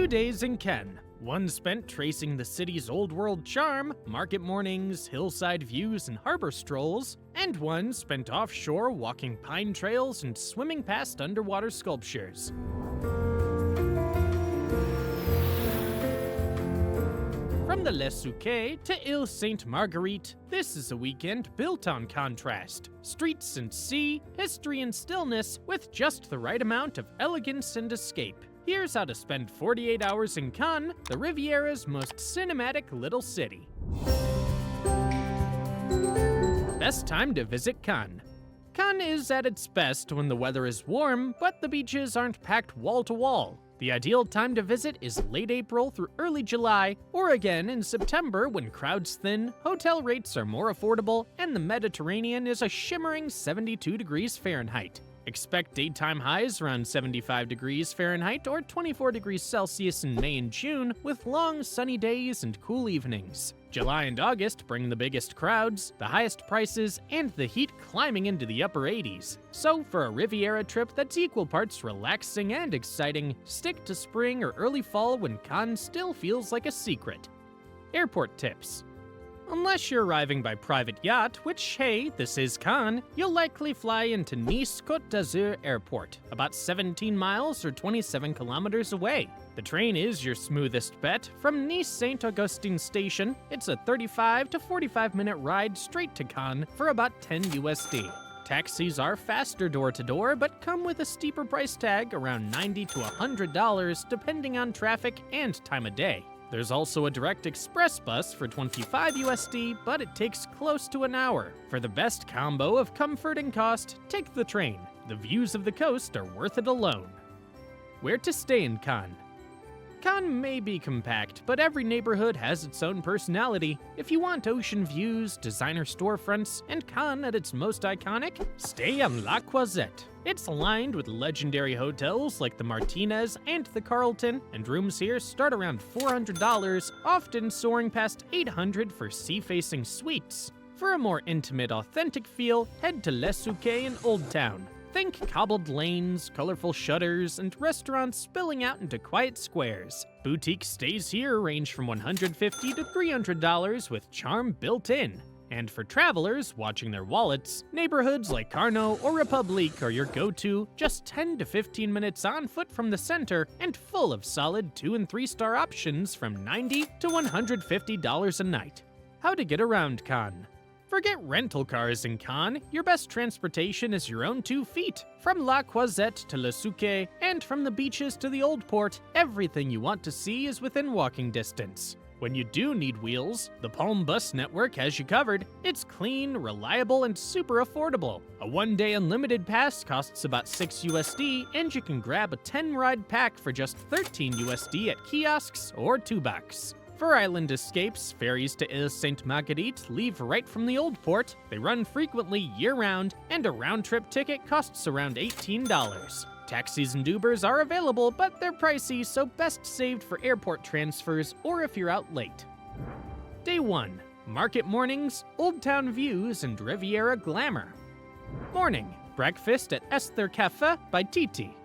days in Cannes. One spent tracing the city's old world charm, market mornings, hillside views, and harbor strolls, and one spent offshore walking pine trails and swimming past underwater sculptures. From the Les Suquet to Ile Sainte-Marguerite, this is a weekend built on contrast. Streets and sea, history and stillness, with just the right amount of elegance and escape. Here's how to spend 48 hours in Cannes, the Riviera's most cinematic little city. Best time to visit Cannes. Cannes is at its best when the weather is warm, but the beaches aren't packed wall to wall. The ideal time to visit is late April through early July, or again in September when crowds thin, hotel rates are more affordable, and the Mediterranean is a shimmering 72 degrees Fahrenheit. Expect daytime highs around 75 degrees Fahrenheit or 24 degrees Celsius in May and June, with long sunny days and cool evenings. July and August bring the biggest crowds, the highest prices, and the heat climbing into the upper 80s. So for a Riviera trip that's equal parts relaxing and exciting, stick to spring or early fall when Cannes still feels like a secret. Airport tips. Unless you're arriving by private yacht, which, hey, this is Cannes, you'll likely fly into Nice Côte d'Azur Airport, about 17 miles or 27 kilometers away. The train is your smoothest bet. From Nice Saint-Augustin Station, it's a 35 to 45 minute ride straight to Cannes for about $10 USD. Taxis are faster door-to-door, but come with a steeper price tag, around $90 to $100, depending on traffic and time of day. There's also a direct express bus for 25 USD, but it takes close to an hour. For the best combo of comfort and cost, take the train. The views of the coast are worth it alone. Where to stay in Cannes? Cannes may be compact, but every neighborhood has its own personality. If you want ocean views, designer storefronts, and Cannes at its most iconic, stay on La Croisette. It's aligned with legendary hotels like the Martinez and the Carlton, and rooms here start around $400, often soaring past $800 for sea-facing suites. For a more intimate, authentic feel, head to Les Suquet in Old Town. Think cobbled lanes, colorful shutters, and restaurants spilling out into quiet squares. Boutique stays here range from $150 to $300 with charm built in. And for travelers watching their wallets, neighborhoods like Carnot or Republique are your go-to, just 10 to 15 minutes on foot from the center and full of solid 2- and 3-star options from $90 to $150 a night. How to get around Cannes. Forget rental cars in Cannes, your best transportation is your own 2 feet. From La Croisette to Le Suquet, and from the beaches to the Old Port, everything you want to see is within walking distance. When you do need wheels, the Palm bus network has you covered. It's clean, reliable, and super affordable. A 1-day unlimited pass costs about $6 USD, and you can grab a 10-ride pack for just $13 USD at kiosks or $2. For island escapes, ferries to Ile Sainte-Marguerite leave right from the Old Port. They run frequently year-round, and a round-trip ticket costs around $18. Taxis and Ubers are available, but they're pricey, so best saved for airport transfers or if you're out late. Day 1. Market mornings, Old Town views, and Riviera glamour. Morning. Breakfast at Esther Café by Titi.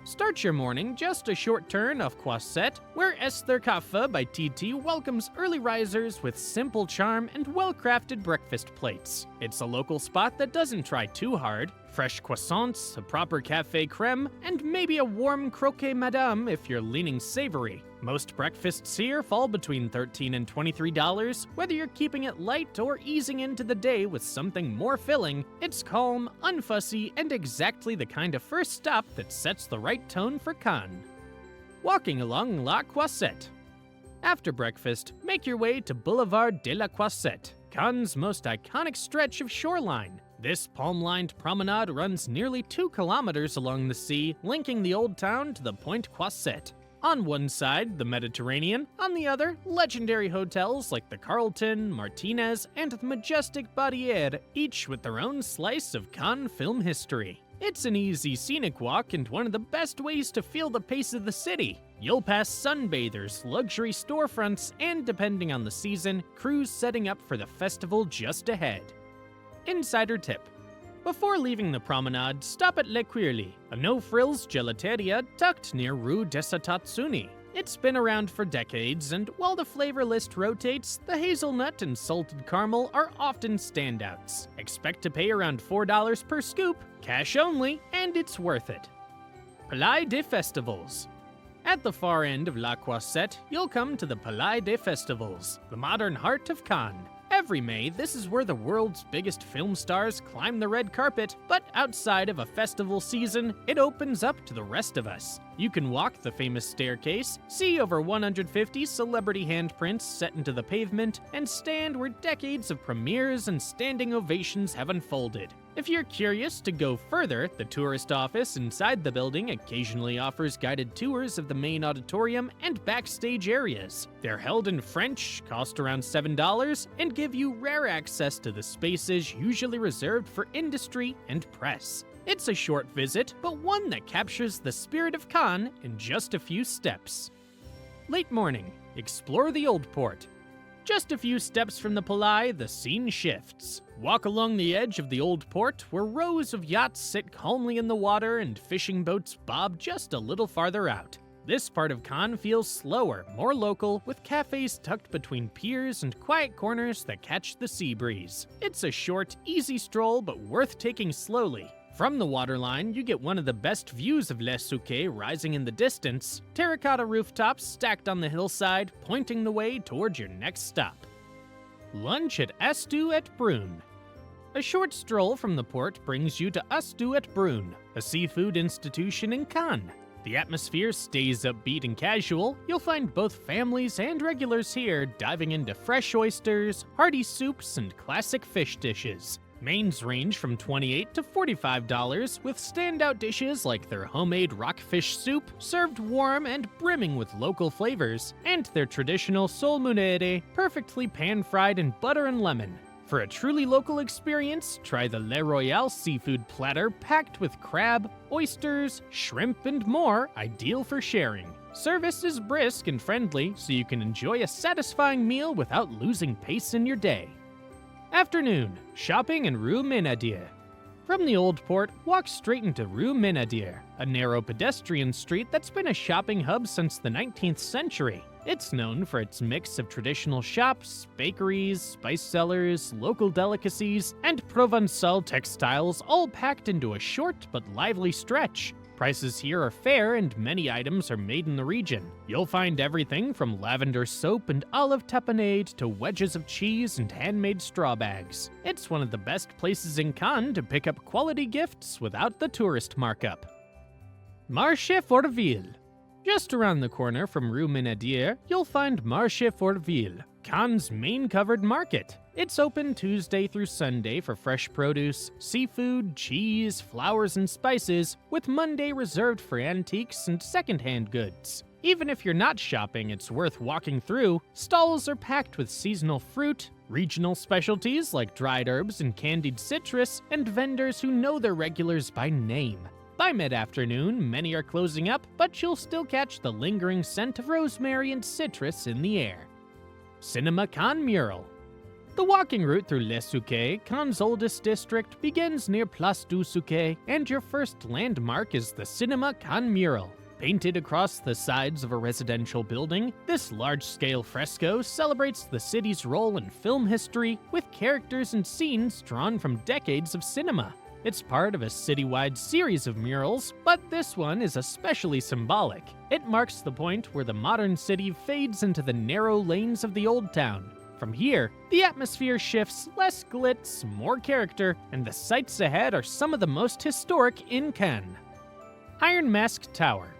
Start your morning just a short turn off Croisette, where Esther Café by Titi welcomes early risers with simple charm and well-crafted breakfast plates. It's a local spot that doesn't try too hard. Fresh croissants, a proper café creme, and maybe a warm croquet madame if you're leaning savory. Most breakfasts here fall between $13 and $23. Whether you're keeping it light or easing into the day with something more filling, it's calm, unfussy, and exactly the kind of first stop that sets the right tone for Cannes. Walking along La Croisette. After breakfast, make your way to Boulevard de la Croisette, Cannes' most iconic stretch of shoreline. This palm-lined promenade runs nearly 2 kilometers along the sea, linking the old town to the Point Croisette. On one side, the Mediterranean, on the other, legendary hotels like the Carlton, Martinez, and the majestic Barrière, each with their own slice of Cannes film history. It's an easy scenic walk and one of the best ways to feel the pace of the city. You'll pass sunbathers, luxury storefronts, and depending on the season, crews setting up for the festival just ahead. Insider tip. Before leaving the promenade, stop at Le Quirli, a no-frills gelateria tucked near Rue des Tatsuni. It's been around for decades, and while the flavor list rotates, the hazelnut and salted caramel are often standouts. Expect to pay around $4 per scoop, cash only, and it's worth it. Palais des Festivals. At the far end of La Croisette, you'll come to the Palais des Festivals, the modern heart of Cannes. Every May, this is where the world's biggest film stars climb the red carpet, but outside of a festival season, it opens up to the rest of us. You can walk the famous staircase, see over 150 celebrity handprints set into the pavement, and stand where decades of premieres and standing ovations have unfolded. If you're curious to go further, the tourist office inside the building occasionally offers guided tours of the main auditorium and backstage areas. They're held in French, cost around $7, and give you rare access to the spaces usually reserved for industry and press. It's a short visit, but one that captures the spirit of Cannes in just a few steps. Late morning, explore the Old Port. Just a few steps from the Palais, the scene shifts. Walk along the edge of the Old Port, where rows of yachts sit calmly in the water and fishing boats bob just a little farther out. This part of Cannes feels slower, more local, with cafes tucked between piers and quiet corners that catch the sea breeze. It's a short, easy stroll, but worth taking slowly. From the waterline, you get one of the best views of Les Suquet rising in the distance, terracotta rooftops stacked on the hillside, pointing the way towards your next stop. Lunch at Astou at Brun. A short stroll from the port brings you to Astou at Brun, a seafood institution in Cannes. The atmosphere stays upbeat and casual. You'll find both families and regulars here diving into fresh oysters, hearty soups, and classic fish dishes. Mains range from $28 to $45, with standout dishes like their homemade rockfish soup, served warm and brimming with local flavors, and their traditional saumon, perfectly pan-fried in butter and lemon. For a truly local experience, try the Le Royal seafood platter packed with crab, oysters, shrimp, and more, ideal for sharing. Service is brisk and friendly, so you can enjoy a satisfying meal without losing pace in your day. Afternoon, shopping in Ru Minadier. From the Old Port, walk straight into Ru Minadier, a narrow pedestrian street that's been a shopping hub since the 19th century. It's known for its mix of traditional shops, bakeries, spice cellars, local delicacies, and Provençal textiles all packed into a short but lively stretch. Prices here are fair and many items are made in the region. You'll find everything from lavender soap and olive tapenade to wedges of cheese and handmade straw bags. It's one of the best places in Cannes to pick up quality gifts without the tourist markup. Mare Forville. Just around the corner from Ru Minadier, you'll find Mare Forville, Cannes' main covered market. It's open Tuesday through Sunday for fresh produce, seafood, cheese, flowers, and spices, with Monday reserved for antiques and secondhand goods. Even if you're not shopping, it's worth walking through. Stalls are packed with seasonal fruit, regional specialties like dried herbs and candied citrus, and vendors who know their regulars by name. By mid-afternoon, many are closing up, but you'll still catch the lingering scent of rosemary and citrus in the air. Cinema Cannes Mural. The walking route through Les Suquet, Cannes' oldest district, begins near Place du Suquet, and your first landmark is the Cinema Cannes Mural. Painted across the sides of a residential building, this large-scale fresco celebrates the city's role in film history with characters and scenes drawn from decades of cinema. It's part of a citywide series of murals, but this one is especially symbolic. It marks the point where the modern city fades into the narrow lanes of the old town. From here, the atmosphere shifts, less glitz, more character, and the sights ahead are some of the most historic in Cannes. Iron Mask Tower.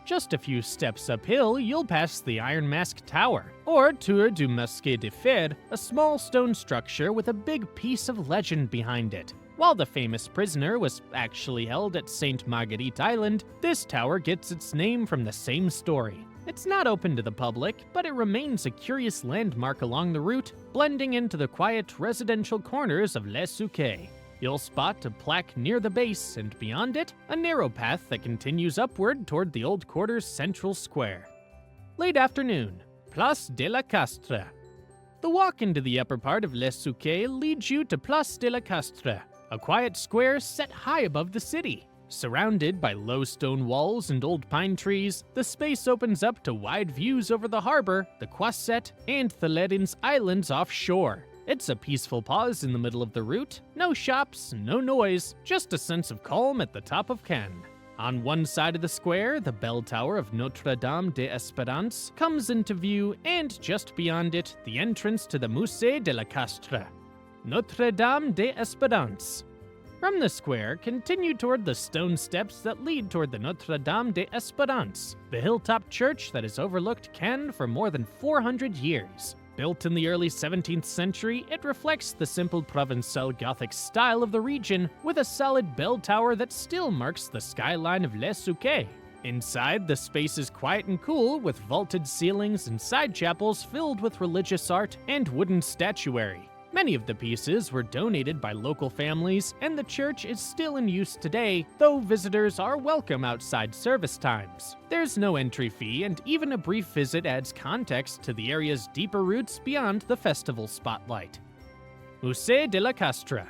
Just a few steps uphill, you'll pass the Iron Mask Tower, or Tour du Musée de Fer, a small stone structure with a big piece of legend behind it. While the famous prisoner was actually held at Sainte Marguerite Island, this tower gets its name from the same story. It's not open to the public, but it remains a curious landmark along the route, blending into the quiet residential corners of Les Suquet. You'll spot a plaque near the base, and beyond it, a narrow path that continues upward toward the old quarter's central square. Late afternoon, Place de la Castra. The walk into the upper part of Les Suquet leads you to Place de la Castra, a quiet square set high above the city. Surrounded by low stone walls and old pine trees, the space opens up to wide views over the harbor, the Croisette, and the Laerit Islands offshore. It's a peaceful pause in the middle of the route, no shops, no noise, just a sense of calm at the top of Cannes. On one side of the square, the bell tower of Notre-Dame d'Espérance comes into view, and just beyond it, the entrance to the Musée de la Castra. Notre-Dame d'Espérance. From the square, continue toward the stone steps that lead toward the Notre-Dame d'Espérance, the hilltop church that has overlooked Cannes for more than 400 years. Built in the early 17th century, it reflects the simple Provençal Gothic style of the region, with a solid bell tower that still marks the skyline of Les Suquet. Inside, the space is quiet and cool, with vaulted ceilings and side chapels filled with religious art and wooden statuary. Many of the pieces were donated by local families, and the church is still in use today, though visitors are welcome outside service times. There's no entry fee, and even a brief visit adds context to the area's deeper roots beyond the festival spotlight. Musée de la Castra.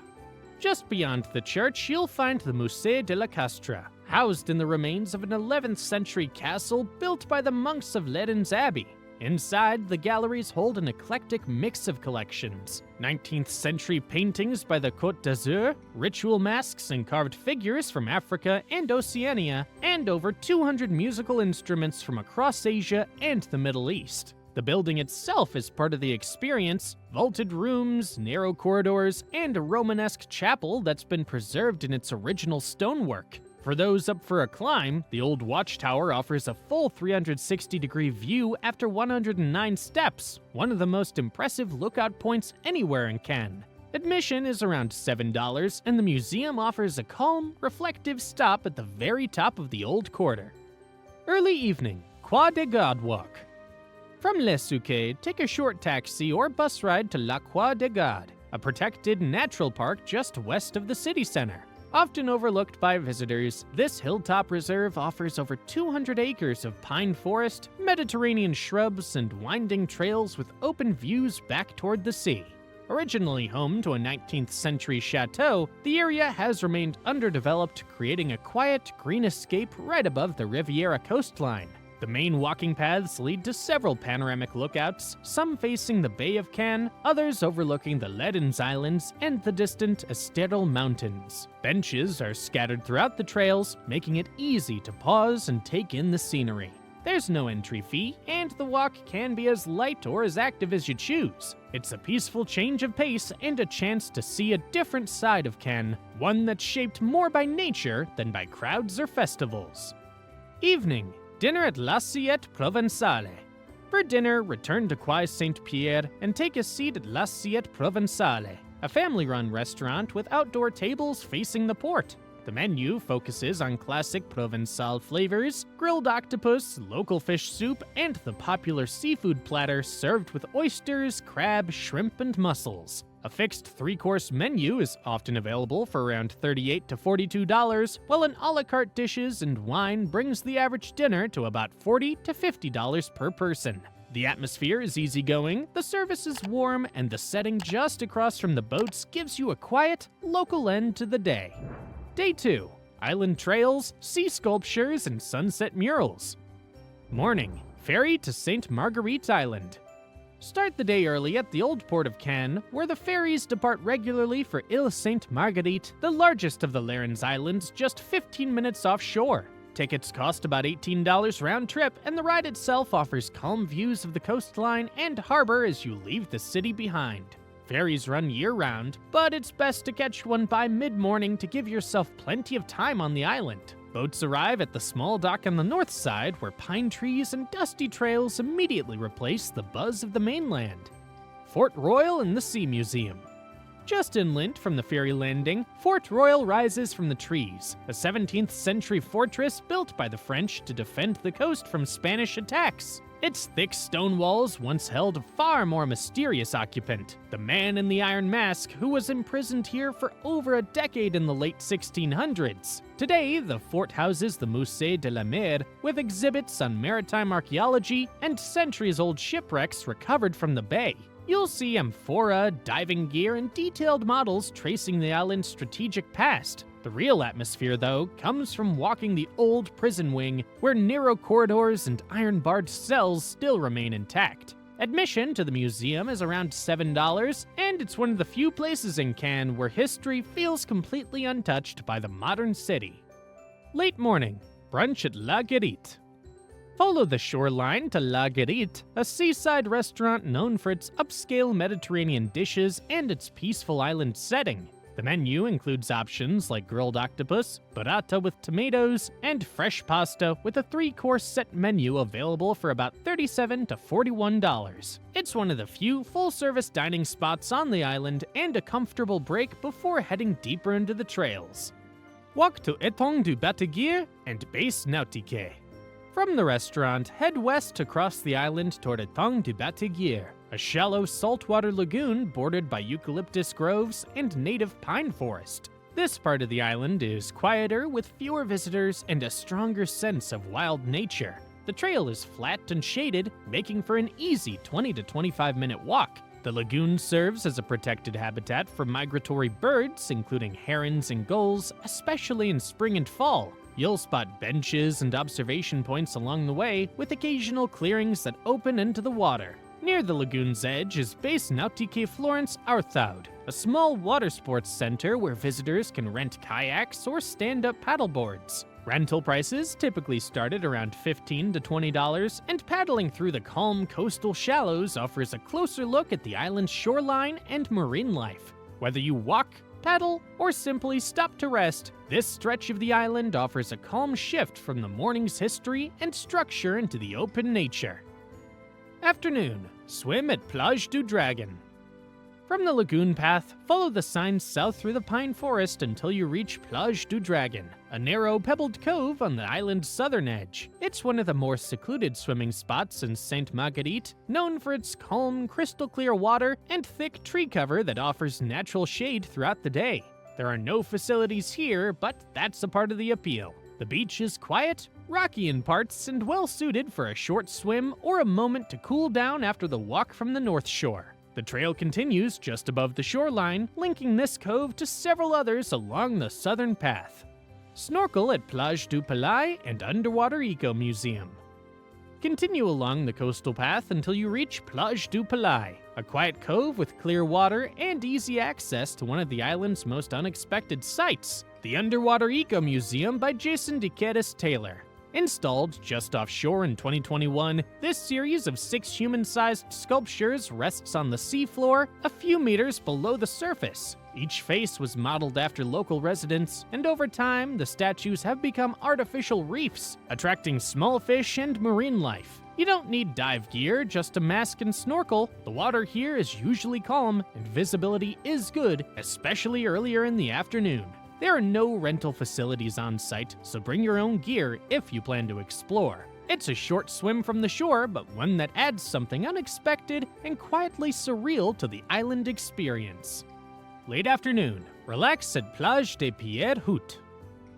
Just beyond the church, you'll find the Musée de la Castra, housed in the remains of an 11th century castle built by the monks of Ledens Abbey. Inside, the galleries hold an eclectic mix of collections. 19th century paintings by the Côte d'Azur, ritual masks and carved figures from Africa and Oceania, and over 200 musical instruments from across Asia and the Middle East. The building itself is part of the experience: vaulted rooms, narrow corridors, and a Romanesque chapel that's been preserved in its original stonework. For those up for a climb, the old watchtower offers a full 360-degree view after 109 steps, one of the most impressive lookout points anywhere in Cannes. Admission is around $7, and the museum offers a calm, reflective stop at the very top of the old quarter. Early evening, Quai de God Walk. From Les Suquet, take a short taxi or bus ride to La Quai de God, a protected natural park just west of the city center. Often overlooked by visitors, this hilltop reserve offers over 200 acres of pine forest, Mediterranean shrubs, and winding trails with open views back toward the sea. Originally home to a 19th century chateau, the area has remained underdeveloped, creating a quiet, green escape right above the Riviera coastline. The main walking paths lead to several panoramic lookouts, some facing the Bay of Cannes, others overlooking the Ledens Islands and the distant Estoril Mountains. Benches are scattered throughout the trails, making it easy to pause and take in the scenery. There's no entry fee, and the walk can be as light or as active as you choose. It's a peaceful change of pace and a chance to see a different side of Cannes, one that's shaped more by nature than by crowds or festivals. Evening. Dinner at Lassiiet Provenale. For dinner, return to Quai Saint-Pierre and take a seat at Lassiiet Provenale, a family-run restaurant with outdoor tables facing the port. The menu focuses on classic Provençal flavors, grilled octopus, local fish soup, and the popular seafood platter served with oysters, crab, shrimp, and mussels. A fixed three-course menu is often available for around $38 to $42, while an a la carte dishes and wine brings the average dinner to about $40 to $50 per person. The atmosphere is easygoing, the service is warm, and the setting just across from the boats gives you a quiet, local end to the day. Day 2. Island trails, sea sculptures, and sunset murals. Morning. Ferry to Sainte Marguerite Island. Start the day early at the old port of Cannes, where the ferries depart regularly for Île Sainte Marguerite, the largest of the Laerit Islands, just 15 minutes offshore. Tickets cost about $18 round trip, and the ride itself offers calm views of the coastline and harbor as you leave the city behind. Ferries run year-round, but it's best to catch one by mid-morning to give yourself plenty of time on the island. Boats arrive at the small dock on the north side, where pine trees and dusty trails immediately replace the buzz of the mainland. Fort Royal and the Sea Museum. Just inland from the ferry landing, Fort Royal rises from the trees, a 17th century fortress built by the French to defend the coast from Spanish attacks. Its thick stone walls once held a far more mysterious occupant, the man in the iron mask who was imprisoned here for over a decade in the late 1600s. Today, the fort houses the Musée de la Mer, with exhibits on maritime archaeology and centuries-old shipwrecks recovered from the bay. You'll see amphora, diving gear, and detailed models tracing the island's strategic past. The real atmosphere, though, comes from walking the old prison wing, where narrow corridors and iron-barred cells still remain intact. Admission to the museum is around $7, and it's one of the few places in Cannes where history feels completely untouched by the modern city. Late morning, brunch at Laerit. Follow the shoreline to Laerit, a seaside restaurant known for its upscale Mediterranean dishes and its peaceful island setting. The menu includes options like grilled octopus, burrata with tomatoes, and fresh pasta with a 3-course set menu available for about $37 to $41. It's one of the few full-service dining spots on the island and a comfortable break before heading deeper into the trails. Walk to Etong Dubat and Base Nautique. From the restaurant, head west across the island toward Etong Dubat, a shallow saltwater lagoon bordered by eucalyptus groves and native pine forest. This part of the island is quieter with fewer visitors and a stronger sense of wild nature. The trail is flat and shaded, making for an easy 20 to 25-minute walk. The lagoon serves as a protected habitat for migratory birds, including herons and gulls, especially in spring and fall. You'll spot benches and observation points along the way, with occasional clearings that open into the water. Near the lagoon's edge is Base Nautique Florence Arthaud, a small water sports center where visitors can rent kayaks or stand-up paddleboards. Rental prices typically start at around $15 to $20, and paddling through the calm coastal shallows offers a closer look at the island's shoreline and marine life. Whether you walk, paddle, or simply stop to rest, this stretch of the island offers a calm shift from the morning's history and structure into the open nature. Afternoon, swim at Plage Du Dragon. From the lagoon path, follow the signs south through the pine forest until you reach Plage Du Dragon, a narrow pebbled cove on the island's southern edge. It's one of the more secluded swimming spots in Sainte-Marguerite, known for its calm, crystal-clear water and thick tree cover that offers natural shade throughout the day. There are no facilities here, but that's a part of the appeal. The beach is quiet, rocky in parts, and well-suited for a short swim or a moment to cool down after the walk from the North Shore. The trail continues just above the shoreline, linking this cove to several others along the southern path. Snorkel at Plage du Palais and Underwater Eco Museum. Continue along the coastal path until you reach Plage du Palais, a quiet cove with clear water and easy access to one of the island's most unexpected sights, the Underwater Eco Museum by Jason DeCatis Taylor. Installed just offshore in 2021, this series of 6 human-sized sculptures rests on the seafloor a few meters below the surface. Each face was modeled after local residents, and over time, the statues have become artificial reefs, attracting small fish and marine life. You don't need dive gear, just a mask and snorkel. The water here is usually calm, and visibility is good, especially earlier in the afternoon. There are no rental facilities on site, so bring your own gear if you plan to explore. It's a short swim from the shore, but one that adds something unexpected and quietly surreal to the island experience. Late afternoon, relax at Plage de Pierre Hoot.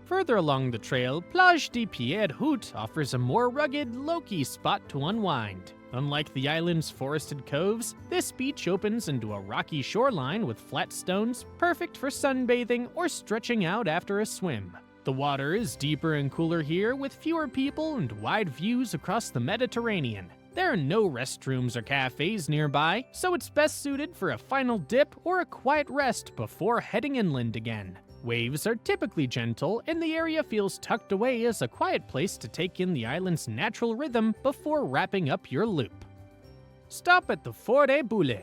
Further along the trail, Plage de Pierre Hoot offers a more rugged, low-key spot to unwind. Unlike the island's forested coves, this beach opens into a rocky shoreline with flat stones, perfect for sunbathing or stretching out after a swim. The water is deeper and cooler here, with fewer people and wide views across the Mediterranean. There are no restrooms or cafes nearby, so it's best suited for a final dip or a quiet rest before heading inland again. Waves are typically gentle, and the area feels tucked away as a quiet place to take in the island's natural rhythm before wrapping up your loop. Stop at the Fort Boule.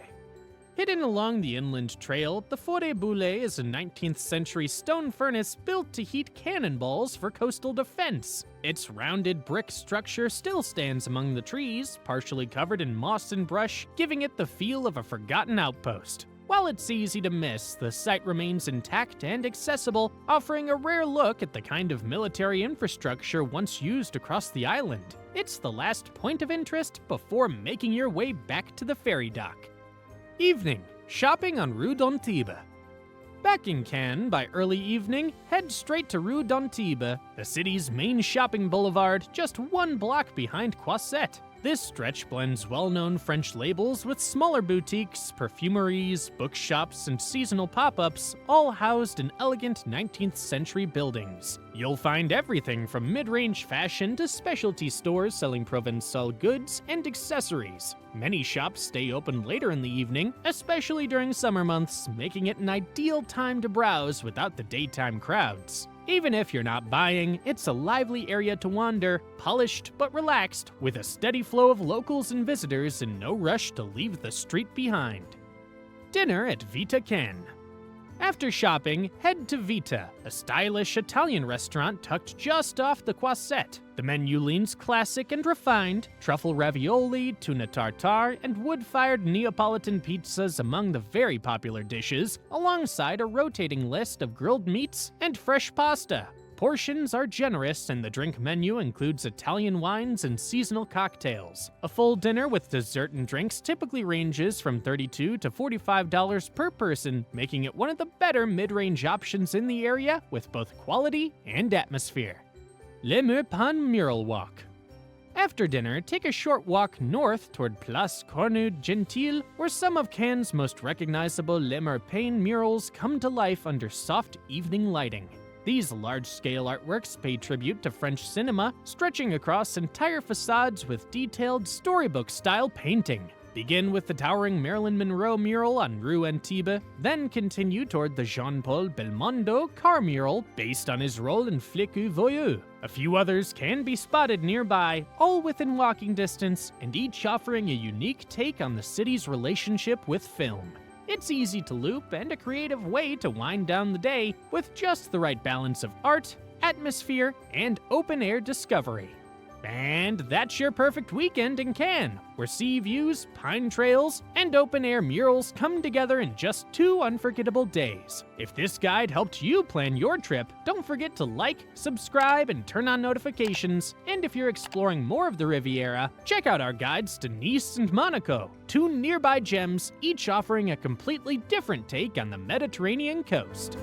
Hidden along the inland trail, the Fort Boule is a 19th century stone furnace built to heat cannonballs for coastal defense. Its rounded brick structure still stands among the trees, partially covered in moss and brush, giving it the feel of a forgotten outpost. While it's easy to miss, the site remains intact and accessible, offering a rare look at the kind of military infrastructure once used across the island. It's the last point of interest before making your way back to the ferry dock. Evening, shopping on Rue d'Antibes. Back in Cannes by early evening, head straight to Rue d'Antibes, the city's main shopping boulevard just 1 block behind Croisette. This stretch blends well-known French labels with smaller boutiques, perfumeries, bookshops, and seasonal pop-ups, all housed in elegant 19th century buildings. You'll find everything from mid-range fashion to specialty stores selling Provençal goods and accessories. Many shops stay open later in the evening, especially during summer months, making it an ideal time to browse without the daytime crowds. Even if you're not buying, it's a lively area to wander, polished but relaxed, with a steady flow of locals and visitors and no rush to leave the street behind. Dinner at Vita Cannes. After shopping, head to Vita, a stylish Italian restaurant tucked just off the Croisette. The menu leans classic and refined, truffle ravioli, tuna tartare, and wood-fired Neapolitan pizzas among the very popular dishes, alongside a rotating list of grilled meats and fresh pasta. Portions are generous and the drink menu includes Italian wines and seasonal cocktails. A full dinner with dessert and drinks typically ranges from $32 to $45 per person, making it one of the better mid-range options in the area with both quality and atmosphere. Le Pont Mural Walk. After dinner, take a short walk north toward Place Cornu Gentil, where some of Cannes' most recognizable Le Pont murals come to life under soft evening lighting. These large-scale artworks pay tribute to French cinema, stretching across entire facades with detailed storybook-style painting. Begin with the towering Marilyn Monroe mural on Rue Antibes, then continue toward the Jean-Paul Belmondo car mural based on his role in Flic au Voyou. A few others can be spotted nearby, all within walking distance, and each offering a unique take on the city's relationship with film. It's easy to loop and a creative way to wind down the day with just the right balance of art, atmosphere, and open-air discovery. And that's your perfect weekend in Cannes, where sea views, pine trails, and open-air murals come together in just 2 unforgettable days. If this guide helped you plan your trip, don't forget to like, subscribe, and turn on notifications. And if you're exploring more of the Riviera, check out our guides to Nice and Monaco, 2 nearby gems, each offering a completely different take on the Mediterranean coast.